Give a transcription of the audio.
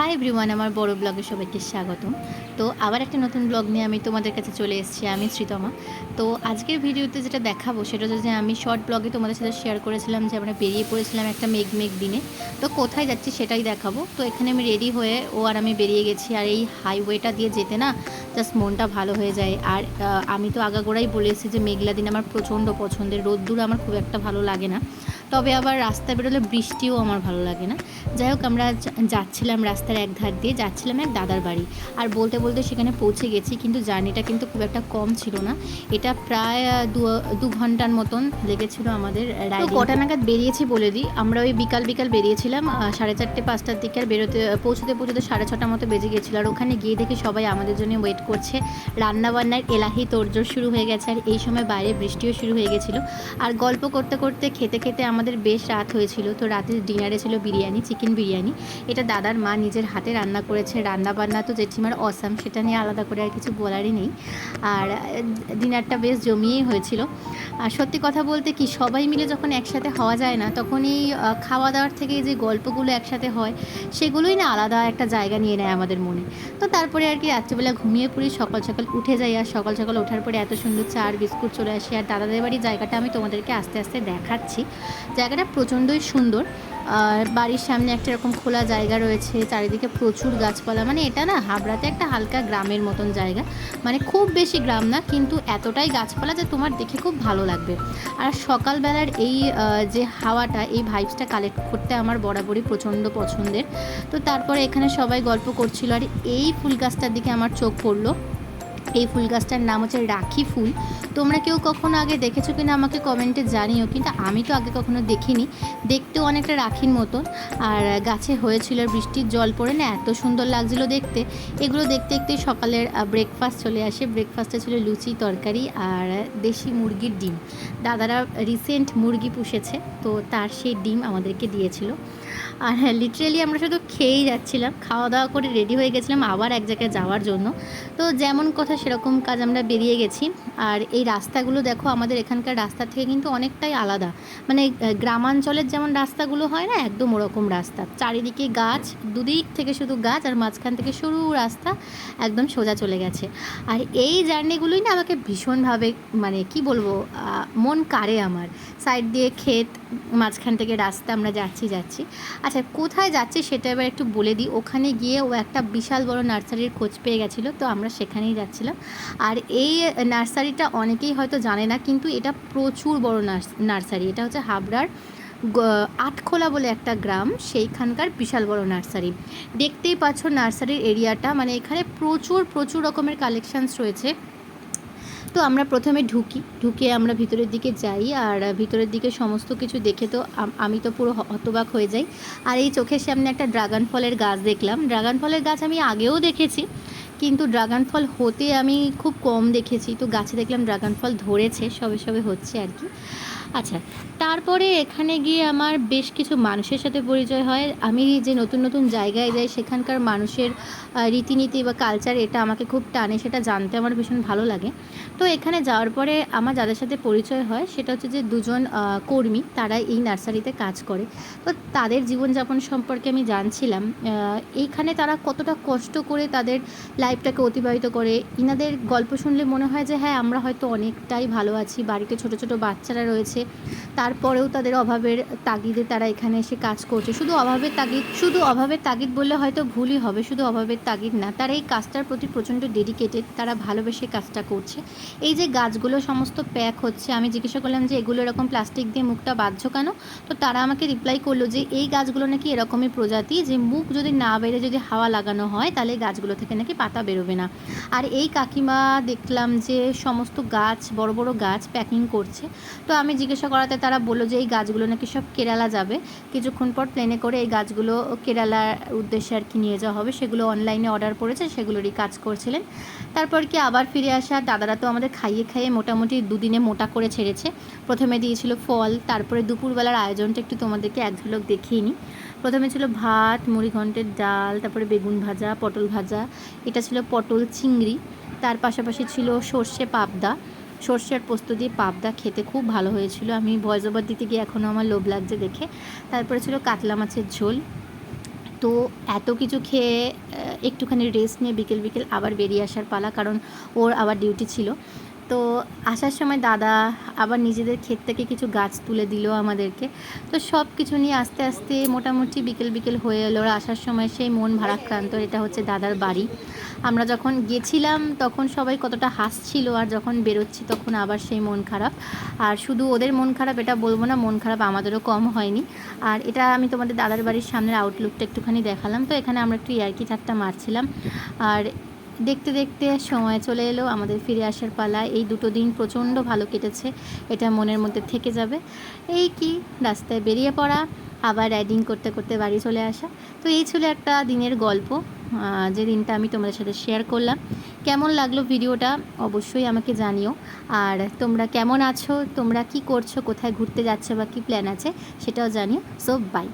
Hi everyone, আমার বড় ব্লগে সবাইকে স্বাগতম। তো আবার একটা নতুন ব্লগ নিয়ে আমি তোমাদের কাছে চলে এসেছি। আমি শ্রীতমা। তো আজকের ভিডিওতে যেটা দেখাবো সেটা হচ্ছে যে আমি শর্ট ব্লগে তোমাদের সাথে শেয়ার করেছিলাম যে আমরা বেরিয়ে পড়েছিলাম একটা মেঘ মেঘ দিনে। তো কোথায় যাচ্ছি সেটাই দেখাবো। তো এখানে আমি রেডি হয়ে আর আমি বেরিয়ে গেছি। আর এই হাইওয়েটা দিয়ে যেতে না জাস্ট মনটা ভালো হয়ে যায়। আর আমি তো আগাগোড়াই বলে এসেছি যে মেঘলা দিন আমার প্রচণ্ড পছন্দের। রোদ্দুর আমার খুব একটা ভালো লাগে না, তবে আবার রাস্তায় বেরোলে বৃষ্টিও আমার ভালো লাগে না। যাই হোক, আমরা যাচ্ছিলাম রাস্তার এক ধার দিয়ে, যাচ্ছিলাম এক দাদার বাড়ি। আর বলতে বলতে সেখানে পৌঁছে গেছি, কিন্তু জার্নিটা কিন্তু খুব একটা কম ছিল না। এটা প্রায় দু ঘন্টার মতন লেগেছিল আমাদের রাইডিং। কটা নাগাদ বেরিয়েছি বলে দিই, আমরা ওই বিকাল বিকাল বেরিয়েছিলাম 4:30-5টার দিকে। আর পৌঁছতে 6:30 মতো বেজে গেছিলো। আর ওখানে গিয়ে দেখি সবাই আমাদের জন্য ওয়েট করছে। রান্নাবান্নার এলাহি তোড়জোড় শুরু হয়ে গেছে। আর এই সময় বাইরে বৃষ্টিও শুরু হয়ে গেছিলো। আর গল্প করতে করতে খেতে খেতে আমাদের বেশ রাত হয়েছিল। তো রাতের ডিনারে ছিল বিরিয়ানি, চিকেন বিরিয়ানি। এটা দাদার মা নিজের হাতে রান্না করেছে। রান্নাবান্না তো জেঠিমার অসাম, সেটা নিয়ে আলাদা করে আর কিছু বলারই নেই। আর ডিনারটা বেশ জমিয়েই হয়েছিল। আর সত্যি কথা বলতে কি, সবাই মিলে যখন একসাথে হওয়া যায় না, তখন এই খাওয়া দাওয়ার থেকে যে গল্পগুলো একসাথে হয় সেগুলোই না আলাদা একটা জায়গা নিয়ে নেয় আমাদের মনে। তো তারপরে আর কি রাত্রিবেলা ঘুমিয়ে পড়ি, সকাল সকাল উঠে যাই। আর সকাল সকাল ওঠার পরে এত সুন্দর চা আর বিস্কুট চলে আসে। আর দাদাদের বাড়ির জায়গাটা আমি তোমাদেরকে আস্তে আস্তে দেখাচ্ছি। জায়গাটা প্রচণ্ডই সুন্দর। বাড়ির সামনে একটা এরকম খোলা জায়গা রয়েছে, চারিদিকে প্রচুর গাছপালা। মানে এটা না হাবড়াতে একটা হালকা গ্রামের মতন জায়গা। মানে খুব বেশি গ্রাম না, কিন্তু এতটাই গাছপালা যে তোমার দেখে খুব ভালো লাগবে। আর সকালবেলার এই যে হাওয়াটা, এই ভাইবসটা কালেক্ট করতে আমার বরাবরই প্রচণ্ড পছন্দের। তো তারপরে এখানে সবাই গল্প করছিল। আর এই ফুল গাছটার দিকে আমার চোখ পড়লো। এই ফুল গাছটার নাম হচ্ছে রাখি ফুল। তোমরা কেউ কখনো আগে দেখেছো কিনা আমাকে কমেন্টে জানিও, কিন্তু আমি তো আগে কখনো দেখিনি। দেখতেও অনেকটা রাখির মতন। আর গাছে হয়েছিল, বৃষ্টির জল পড়ে না এত সুন্দর লাগছিলো দেখতে। এগুলো দেখতে দেখতে সকালের ব্রেকফাস্ট চলে আসে। ব্রেকফাস্টে ছিল লুচি, তরকারি আর দেশি মুরগির ডিম। দাদারা রিসেন্ট মুরগি পুষেছে, তো তার সেই ডিম আমাদেরকে দিয়েছিল। আর হ্যাঁ, লিটারেলি আমরা শুধু খেয়েই যাচ্ছিলাম। খাওয়া দাওয়া করে রেডি হয়ে গেছিলাম আবার এক জায়গায় যাওয়ার জন্য। তো যেমন কথা সেরকম কাজ, আমরা বেরিয়ে গেছি। আর এই রাস্তাগুলো দেখো, আমাদের এখানকার রাস্তা থেকে কিন্তু অনেকটাই আলাদা। মানে গ্রামাঞ্চলের যেমন রাস্তাগুলো হয় না, একদম ওরকম রাস্তা। চারিদিকে গাছ, দুদিক থেকে শুধু গাছ, আর মাঝখান থেকে সরু রাস্তা একদম সোজা চলে গেছে। আর এই জার্নিগুলোই না আমাকে ভীষণভাবে, মানে কি বলবো, মন কাড়ে আমার। সাইড দিয়ে ক্ষেত, মাঝখান থেকে রাস্তা, আমরা যাচ্ছি। আচ্ছা, কোথায় যাচ্ছি সেটা এবার একটু বলে দিই। ওখানে গিয়ে ও একটা বিশাল বড় নার্সারির খোঁজ পেয়ে গেছিলো, তো আমরা সেখানেই যাচ্ছিলাম। আর এই নার্সারিটা অনেকেই হয়তো জানে না, কিন্তু এটা প্রচুর বড় নার্সারি। এটা হচ্ছে হাবড়ার আটখোলা বলে একটা গ্রাম, সেইখানকার বিশাল বড় নার্সারি। দেখতেই পাচ্ছ নার্সারির এরিয়াটা, মানে এখানে প্রচুর রকমের কালেকশানস রয়েছে। তো আমরা প্রথমে ঢুকে আমরা ভিতরের দিকে যাই। আর ভিতরের দিকে সমস্ত কিছু দেখে তো আমি তো পুরো হতবাক হয়ে যাই। আর এই চোখের সামনে একটা ড্রাগন ফলের গাছ দেখলাম। ড্রাগন ফলের গাছ আমি আগেও দেখেছি, কিন্তু ড্রাগন ফল হতে আমি খুব কম দেখেছি। তো গাছে দেখলাম ড্রাগন ফল ধরেছে, সবে হচ্ছে আর কি। আচ্ছা, তারপরে এখানে গিয়ে আমার বেশ কিছু মানুষের সাথে পরিচয় হয়। আমি যে নতুন জায়গায় যাই, সেখানকার মানুষের রীতিনীতি বা কালচার, এটা আমাকে খুব টানে, সেটা জানতে আমার ভীষণ ভালো লাগে। তো এখানে যাওয়ার পরে আমার যাদের সাথে পরিচয় হয় সেটা হচ্ছে যে দুজন কর্মী, তারা এই নার্সারিতে কাজ করে। তো তাদের জীবনযাপন সম্পর্কে আমি জানছিলাম। এইখানে তারা কতটা কষ্ট করে তাদের লাইফটাকে অতিবাহিত করে। ইনাদের গল্প শুনলে মনে হয় যে হ্যাঁ, আমরা হয়তো অনেকটাই ভালো আছি। বাড়িতে ছোট বাচ্চারা রয়েছে, তারপরেও তাদের অভাবের তাগিদে তারা এখানে এসে কাজ করছে। শুধু অভাবের তাগিদ বললে হয়তো ভুলই হবে। শুধু অভাবের তাগিদ না, তারা এই কাজটার প্রতি প্রচণ্ড ডেডিকেটেড, তারা ভালোবেসে কাজটা করছে। এই যে গাছগুলো সমস্ত প্যাক হচ্ছে, আমি জিজ্ঞাসা করলাম যে এগুলো এরকম প্লাস্টিক দিয়ে মুখটা বাঁধছো কেন? তো তারা আমাকে রিপ্লাই করলো যে এই গাছগুলো নাকি এরকমই প্রজাতি, যে মুখ যদি না বেড়ে যদি হাওয়া লাগানো হয়, তাহলে গাছগুলো থেকে নাকি পাতা বেরোবে না। আর এই কাকিমা দেখলাম যে সমস্ত গাছ, বড় বড় গাছ প্যাকিং করছে। তো আমি জিজ্ঞাসা করাতে তারা বললো যে এই গাছগুলো নাকি সব কেরালা যাবে। কিছুক্ষণ পর প্লেনে করে এই গাছগুলো কেরালার উদ্দেশ্যে আর কি নিয়ে যাওয়া হবে। সেগুলো অনলাইনে অর্ডার পড়েছে, সেগুলোরই কাজ করছিলেন। তারপর কি আবার ফিরে আসা। দাদারা তো আমাদের খাইয়ে মোটামুটি দুদিনে মোটা করে ছেড়েছে। প্রথমে দিয়েছিল ফল, তারপরে দুপুরবেলার আয়োজনটা একটু তোমাদেরকে এক ঝলক দেখিয়ে নিই। প্রথমে ছিল ভাত, মুড়িঘণ্টের ডাল, তারপরে বেগুন ভাজা, পটল ভাজা, এটা ছিল পটল চিংড়ি। তার পাশাপাশি ছিল সর্ষে পাবদা, সর্ষে আর পোস্ত দিয়ে পাবদা, খেতে খুব ভালো হয়েছিল। আমি ভয়েস ওভার দিতে গিয়ে এখনও আমার লোভ লাগছে দেখে। তারপরে ছিল কাতলা মাছের ঝোল, তো এত কিছু খেয়ে একটুখানি রেস্ট নিয়ে বিকেল বিকেল আবার বেরিয়ে আসার পালা, কারণ ওর আবার ডিউটি ছিল। তো আসার সময় দাদা আবার নিজেদের ক্ষেত থেকে কিছু গাছ তুলে দিল আমাদেরকে। তো সব কিছু নিয়ে আস্তে আস্তে মোটামুটি বিকেল বিকেল হয়ে এলো। আর আসার সময় সেই মন ভারাক্রান্ত। এটা হচ্ছে দাদার বাড়ি। আমরা যখন গেছিলাম তখন সবাই কতটা হাসছিল, আর যখন বেরোচ্ছি তখন আবার সেই মন খারাপ। আর শুধু ওদের মন খারাপ এটা বলবো না, মন খারাপ আমাদেরও কম হয়নি। আর এটা আমি তোমাদের দাদার বাড়ির সামনের আউটলুকটা একটুখানি দেখালাম। তো এখানে আমরা একটু ইয়ার্কি ঠাট্টা মারছিলাম। আর দেখতে দেখতে সময় চলে এলো, আমাদের ফিরে আসার পালা। এই দুটো দিন প্রচণ্ড ভালো কেটেছে, এটা মনের মধ্যে থেকে যাবে। এই কি রাস্তায় বেরিয়ে পড়া, আবার রাইডিং করতে করতে বাড়ি চলে আসা। তো এই ছিল একটা দিনের গল্প, যে দিনটা আমি তোমাদের সাথে শেয়ার করলাম। কেমন লাগলো ভিডিওটা অবশ্যই আমাকে জানিও। আর তোমরা কেমন আছো, তোমরা কি করছো, কোথায় ঘুরতে যাচ্ছো বা কী প্ল্যান আছে সেটাও জানিও। So by.